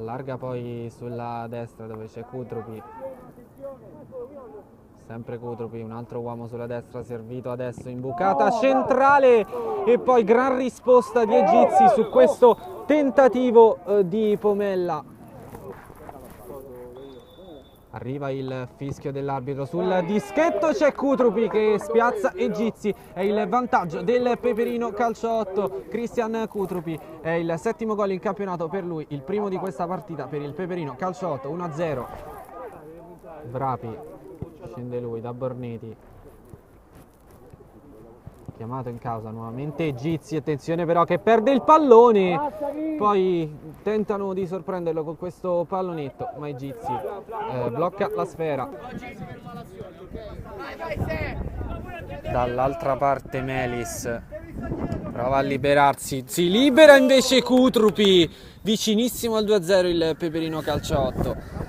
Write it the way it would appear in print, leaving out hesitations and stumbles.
allarga poi sulla destra dove c'è Kutrupi, sempre Kutrupi, un altro uomo sulla destra servito adesso in bucata centrale e poi gran risposta di Egizi su questo tentativo di Pomella. Arriva il fischio dell'arbitro, sul dischetto c'è Kutrupi che spiazza Egizi, è il vantaggio del Peperino Calcio 8. Christian Kutrupi è il 7° gol in campionato per lui, il primo di questa partita per il Peperino Calcio 8, 1-0. Vrapi, scende lui da Borneti, chiamato in causa nuovamente Egizi, attenzione però che perde il pallone, poi tentano di sorprenderlo con questo pallonetto ma Egizi blocca la sfera. Dall'altra parte Melis prova a liberarsi, si libera invece Kutrupi, vicinissimo al 2-0 il Peperino Calcio 8.